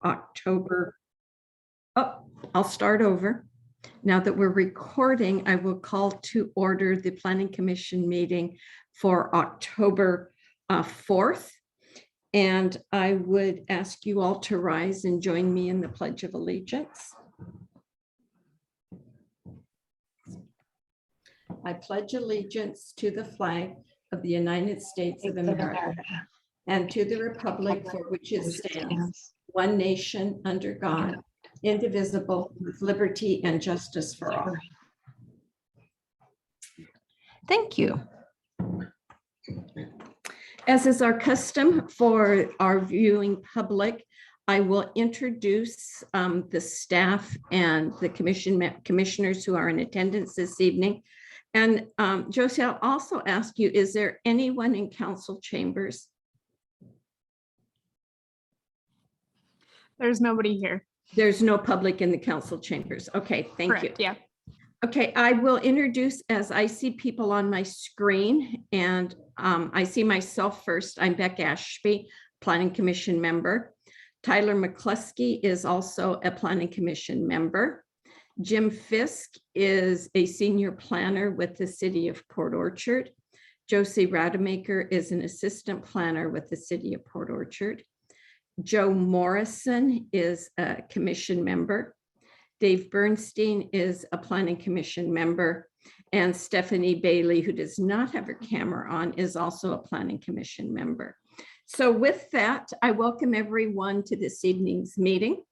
October. Oh, I'll start over. Now that we're recording, I will call to order the Planning Commission meeting for October 4th. And I would ask you all to rise and join me in the Pledge of Allegiance. I pledge allegiance to the flag of the United States of America and to the republic for which it stands, one nation under God, indivisible, with liberty and justice for all. Thank you. As is our custom for our viewing public, I will introduce the staff and the commissioners who are in attendance this evening. And Josie, I'll also ask you, is there anyone in council chambers? There's nobody here. There's no public in the council chambers. Okay, thank you. Yeah. Okay, I will introduce as I see people on my screen, and I see myself first. I'm Beck Ashby, Planning Commission member. Tyler McCluskey is also a Planning Commission member. Jim Fisk is a senior planner with the City of Port Orchard. Josie Rademacher is an assistant planner with the City of Port Orchard. Joe Morrison is a commission member. Dave Bernstein is a Planning Commission member, and Stephanie Bailey, who does not have her camera on, is also a Planning Commission member. So with that, I welcome everyone to this evening's meeting,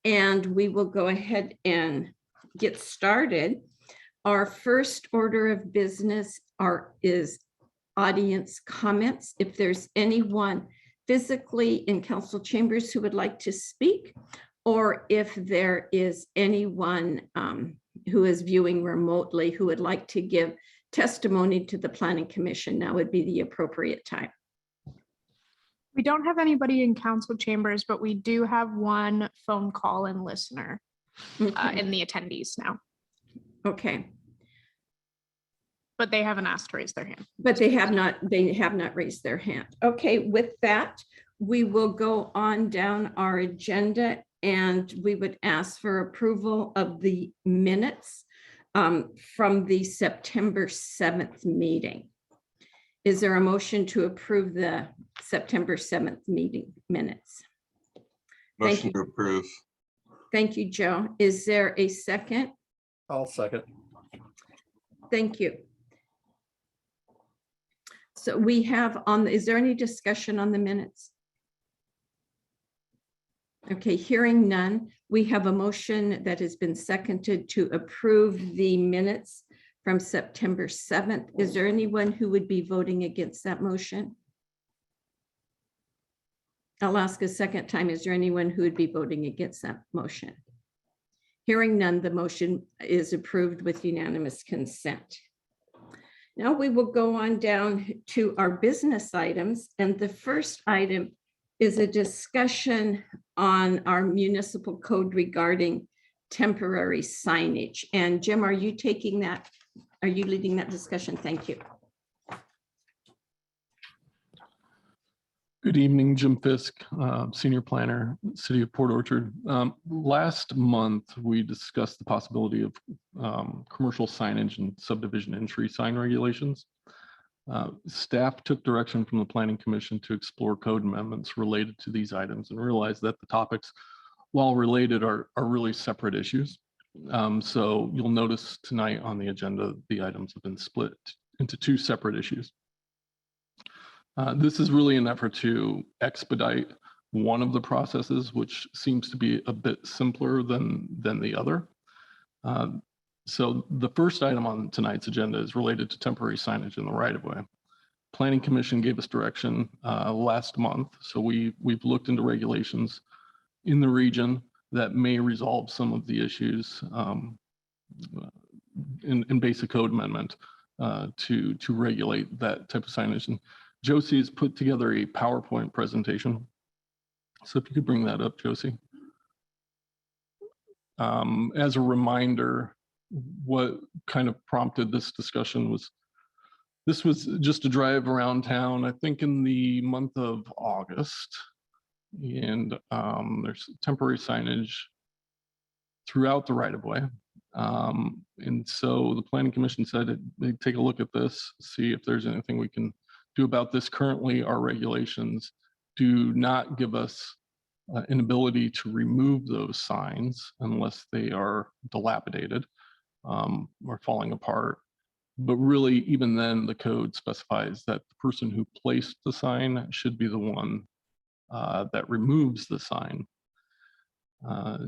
and we will go ahead and get started. Our first order of business is audience comments. If there's anyone physically in council chambers who would like to speak, or if there is anyone who is viewing remotely who would like to give testimony to the Planning Commission, now would be the appropriate time. We don't have anybody in council chambers, but we do have one phone call and listener in the attendees now. Okay. But they haven't asked to raise their hand. But they have not raised their hand. Okay, with that, we will go on down our agenda, and we would ask for approval of the minutes from the September 7th meeting. Is there a motion to approve the September 7th meeting minutes? Motion to approve. Thank you, Joe. Is there a second? I'll second. Thank you. So we have is there any discussion on the minutes? Okay, hearing none, we have a motion that has been seconded to approve the minutes from September 7th. Is there anyone who would be voting against that motion? I'll ask a second time. Is there anyone who would be voting against that motion? Hearing none, the motion is approved with unanimous consent. Now we will go on down to our business items, and the first item is a discussion on our municipal code regarding temporary signage. And Jim, are you taking that? Are you leading that discussion? Thank you. Good evening, Jim Fisk, Senior Planner, City of Port Orchard. Last month, we discussed the possibility of commercial signage and subdivision entry sign regulations. Staff took direction from the Planning Commission to explore code amendments related to these items and realized that the topics, while related, are really separate issues. So you'll notice tonight on the agenda, the items have been split into two separate issues. This is really an effort to expedite one of the processes, which seems to be a bit simpler than the other. So the first item on tonight's agenda is related to temporary signage in the right-of-way. Planning Commission gave us direction last month, so we've looked into regulations in the region that may resolve some of the issues in basic code amendment to regulate that type of signage. And Josie has put together a PowerPoint presentation. So if you could bring that up, Josie. As a reminder, what kind of prompted this discussion was, this was just a drive around town, I think in the month of August, and there's temporary signage throughout the right of way. And so the planning commission said they'd take a look at this, see if there's anything we can do about this. Currently, our regulations do not give us an ability to remove those signs unless they are dilapidated or falling apart. But really, even then, the code specifies that the person who placed the sign should be the one that removes the sign.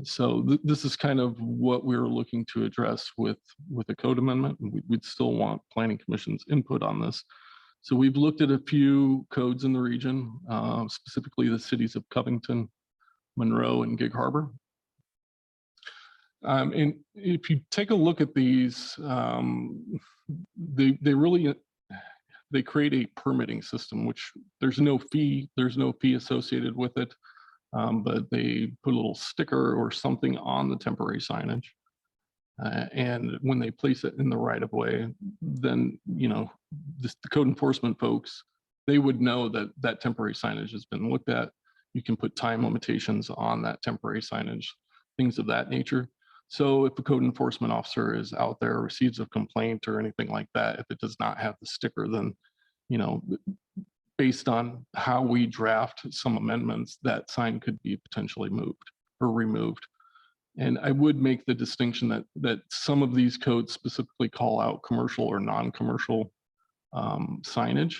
So this is kind of what we were looking to address with a code amendment. We'd still want planning commission's input on this. So we've looked at a few codes in the region, specifically the cities of Covington, Monroe, and Gig Harbor. And if you take a look at these, they create a permitting system, which there's no fee associated with it. But they put a little sticker or something on the temporary signage. And when they place it in the right of way, then, the code enforcement folks, they would know that that temporary signage has been looked at. You can put time limitations on that temporary signage, things of that nature. So if a code enforcement officer is out there, receives a complaint or anything like that, if it does not have the sticker, then, based on how we draft some amendments, that sign could be potentially moved or removed. And I would make the distinction that some of these codes specifically call out commercial or non-commercial signage.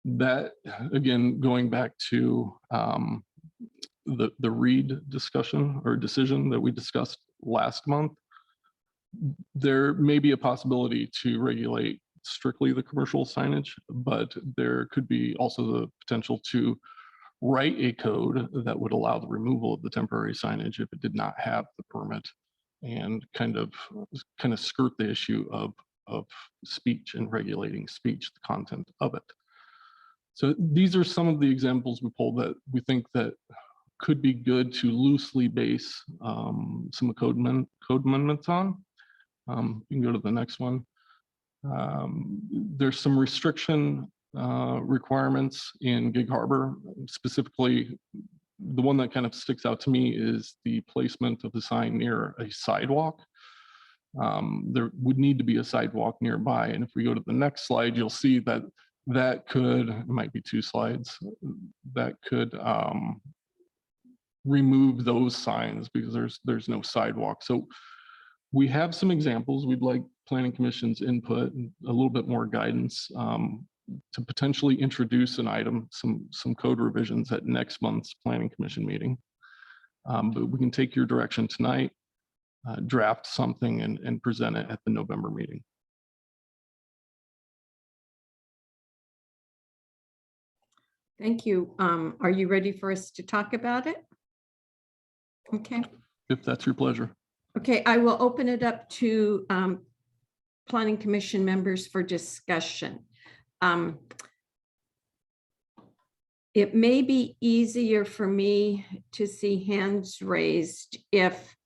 That, again, going back to the Reed discussion or decision that we discussed last month, there may be a possibility to regulate strictly the commercial signage, but there could be also the potential to write a code that would allow the removal of the temporary signage if it did not have the permit, and kind of skirt the issue of speech and regulating speech, the content of it. So these are some of the examples we pulled that we think that could be good to loosely base some code amendments on. You can go to the next one. There's some restriction requirements in Gig Harbor. Specifically, the one that kind of sticks out to me is the placement of the sign near a sidewalk. There would need to be a sidewalk nearby. And if we go to the next slide, you'll see that could, it might be 2 slides, that could remove those signs because there's no sidewalk. So we have some examples. We'd like planning commission's input and a little bit more guidance to potentially introduce an item, some code revisions at next month's planning commission meeting. But we can take your direction tonight, draft something and present it at the November meeting. Thank you. Are you ready for us to talk about it? Okay. If that's your pleasure. Okay, I will open it up to planning commission members for discussion. It may be easier for me to see hands raised if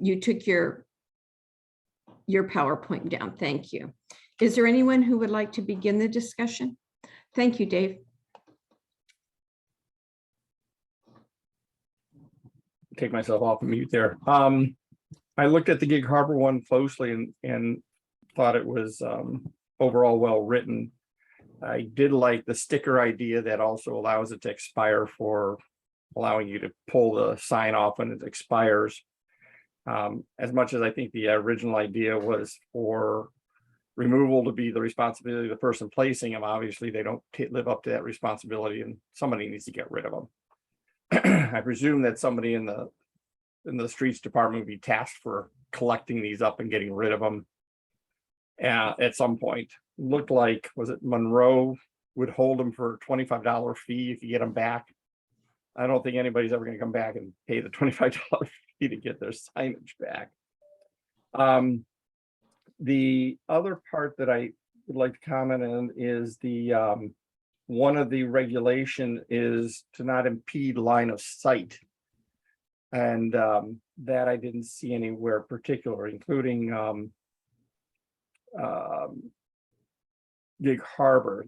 you took your PowerPoint down. Thank you. Is there anyone who would like to begin the discussion? Thank you, Dave. Take myself off mute there. I looked at the Gig Harbor one closely and thought it was overall well written. I did like the sticker idea that also allows it to expire, for allowing you to pull the sign off when it expires. As much as I think the original idea was for removal to be the responsibility of the person placing them, obviously they don't live up to that responsibility and somebody needs to get rid of them. I presume that somebody in the streets department would be tasked for collecting these up and getting rid of them at some point. Looked like, was it Monroe would hold them for a $25 fee if you get them back. I don't think anybody's ever going to come back and pay the $25 fee to get their signage back. The other part that I would like to comment on is the one of the regulation is to not impede line of sight. And that I didn't see anywhere particular, including Gig Harbor.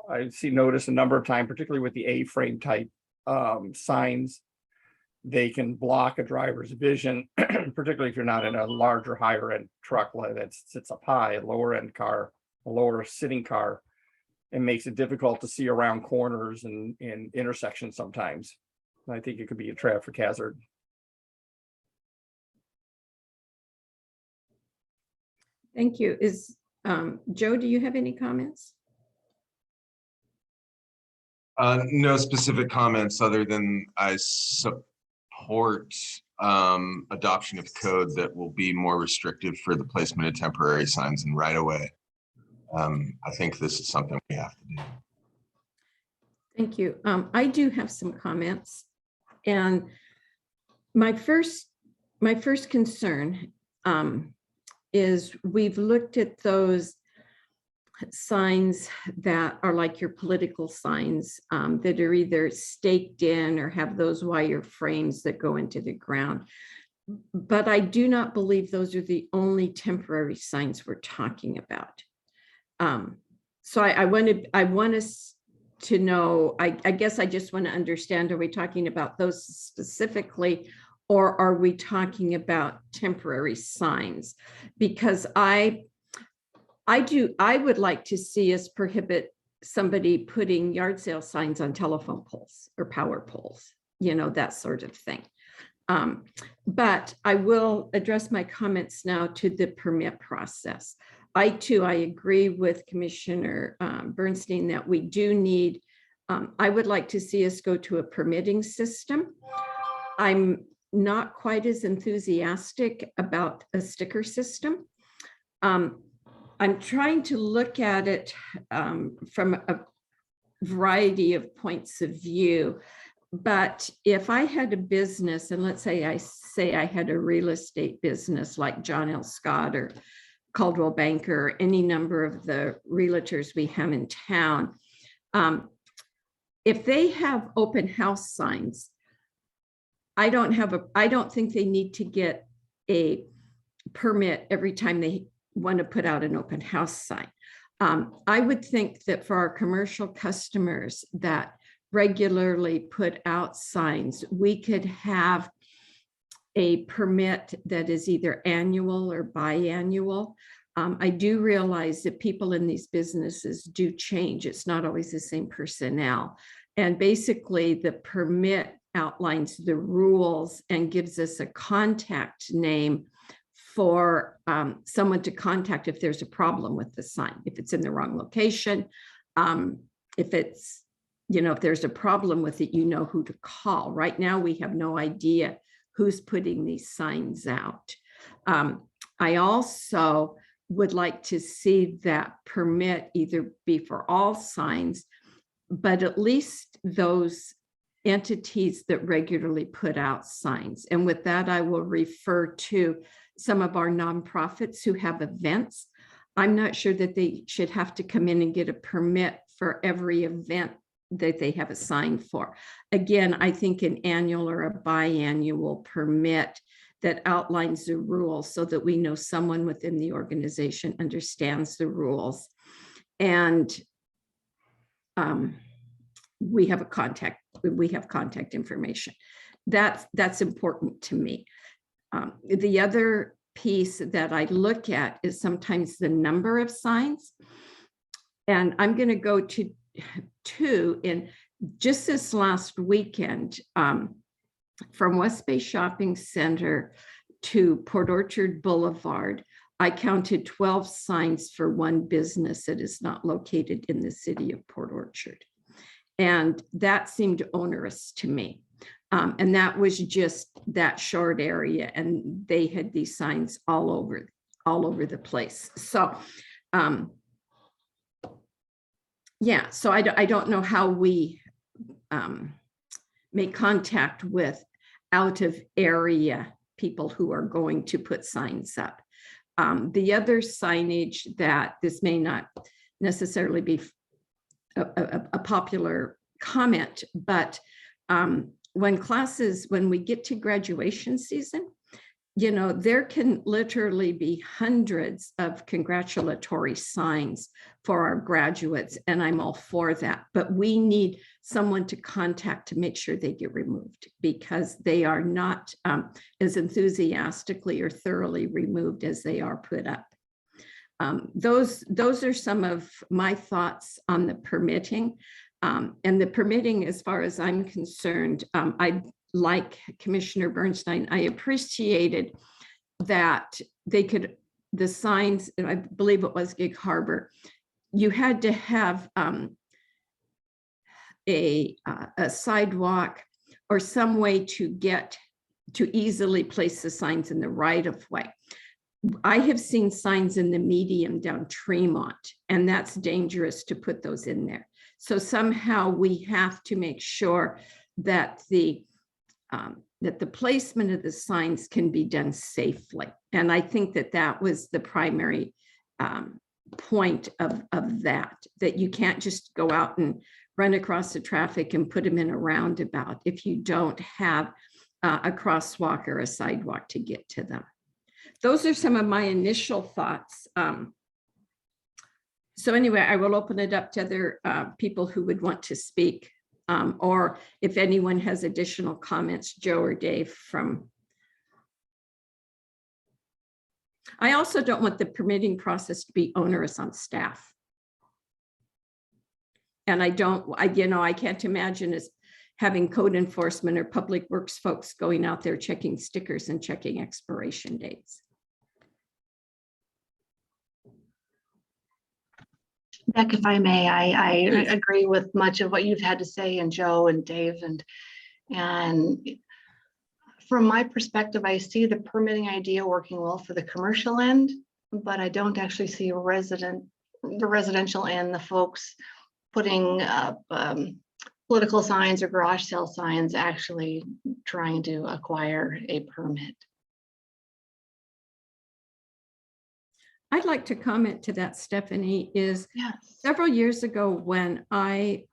I see notice a number of times, particularly with the A-frame type signs. They can block a driver's vision, particularly if you're not in a larger, higher end truck that sits up high, a lower end car, a lower sitting car. It makes it difficult to see around corners and intersections sometimes. I think it could be a traffic hazard. Thank you. Joe, do you have any comments? No specific comments other than I support adoption of code that will be more restrictive for the placement of temporary signs and right away. I think this is something we have to do. Thank you. I do have some comments, and my first concern is we've looked at those signs that are like your political signs that are either staked in or have those wire frames that go into the ground. But I do not believe those are the only temporary signs we're talking about. So I want us to know, I guess I just want to understand, are we talking about those specifically, or are we talking about temporary signs? Because I would like to see us prohibit somebody putting yard sale signs on telephone poles or power poles, that sort of thing. But I will address my comments now to the permit process. I agree with Commissioner Bernstein that we do need, I would like to see us go to a permitting system. I'm not quite as enthusiastic about a sticker system. I'm trying to look at it from a variety of points of view. But if I had a business, and let's say I had a real estate business like John L. Scott or Caldwell Banker, or any number of the realtors we have in town, if they have open house signs, I don't think they need to get a permit every time they want to put out an open house sign. I would think that for our commercial customers that regularly put out signs, we could have a permit that is either annual or biannual. I do realize that people in these businesses do change. It's not always the same personnel. And basically the permit outlines the rules and gives us a contact name for someone to contact if there's a problem with the sign, if it's in the wrong location, if it's, if there's a problem with it, who to call. Right now, we have no idea who's putting these signs out. I also would like to see that permit either be for all signs, but at least those entities that regularly put out signs. And with that, I will refer to some of our nonprofits who have events. I'm not sure that they should have to come in and get a permit for every event that they have a sign for. Again, I think an annual or a biannual permit that outlines the rules so that we know someone within the organization understands the rules. And we have contact information. That's important to me. The other piece that I look at is sometimes the number of signs. And I'm going to go to two in just this last weekend, from West Bay Shopping Center to Port Orchard Boulevard. I counted 12 signs for one business that is not located in the city of Port Orchard. And that seemed onerous to me. And that was just that short area. And they had these signs all over the place. So, yeah, so I don't know how we make contact with out of area people who are going to put signs up. The other signage that this may not necessarily be a popular comment, but when we get to graduation season, you know, there can literally be hundreds of congratulatory signs for our graduates, and I'm all for that. But we need someone to contact to make sure they get removed, because they are not as enthusiastically or thoroughly removed as they are put up. Those are some of my thoughts on the permitting. And the permitting, as far as I'm concerned, I like Commissioner Bernstein, I appreciated that they could, the signs, and I believe it was Gig Harbor, you had to have a sidewalk or some way to easily place the signs in the right of way. I have seen signs in the medium down Tremont, and that's dangerous to put those in there. So somehow we have to make sure that the placement of the signs can be done safely. And I think that was the primary point of that you can't just go out and run across the traffic and put them in a roundabout if you don't have a crosswalk or a sidewalk to get to them. Those are some of my initial thoughts. So anyway, I will open it up to other people who would want to speak. Or if anyone has additional comments, Joe or Dave from. I also don't want the permitting process to be onerous on staff. And I can't imagine as having code enforcement or public works folks going out there checking stickers and checking expiration dates. Beck, if I may, I Please. agree with much of what you've had to say, and Joe and Dave, and from my perspective, I see the permitting idea working well for the commercial end, but I don't actually see the residential end, the folks putting up political signs or garage sale signs actually trying to acquire a permit. I'd like to comment to that, Stephanie, is Yes. several years ago when I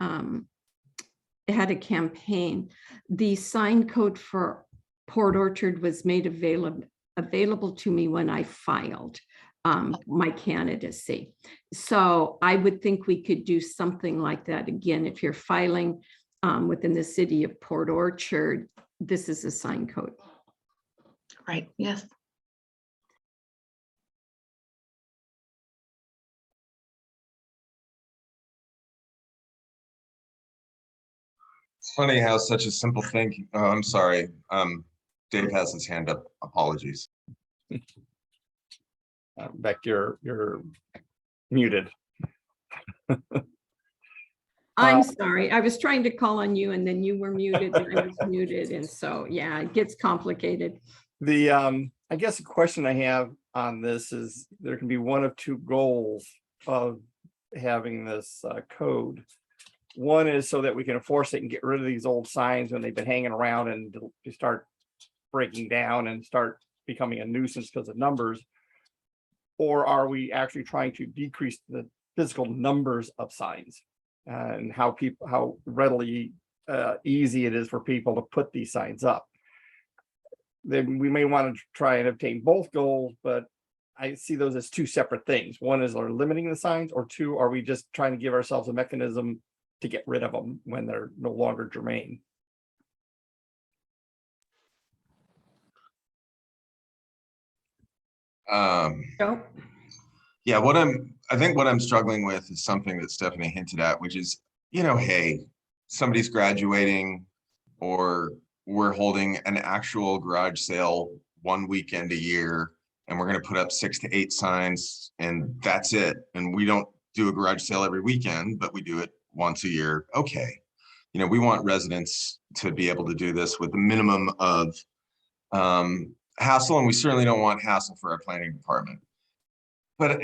had a campaign, the sign code for Port Orchard was made available to me when I filed my candidacy. So I would think we could do something like that again. If you're filing within the city of Port Orchard, this is a sign code. Right, yes. It's funny how such a simple thing, oh, I'm sorry. Dave has his hand up. Apologies. Beck, you're muted. I'm sorry. I was trying to call on you and then you were muted and I was muted. And so, yeah, it gets complicated. The I guess the question I have on this is there can be one of two goals of having this code. One is so that we can enforce it and get rid of these old signs when they've been hanging around and to start breaking down and start becoming a nuisance because of numbers. Or are we actually trying to decrease the physical numbers of signs and how readily easy it is for people to put these signs up? Then we may want to try and obtain both goals, but I see those as two separate things. One is are limiting the signs, or two, are we just trying to give ourselves a mechanism to get rid of them when they're no longer germane? Joe? Yeah, I think what I'm struggling with is something that Stephanie hinted at, which is, hey, somebody's graduating or we're holding an actual garage sale one weekend a year and we're going to put up 6 to 8 signs and that's it. And we don't do a garage sale every weekend, but we do it once a year. Okay. We want residents to be able to do this with the minimum of hassle, and we certainly don't want hassle for our planning department. But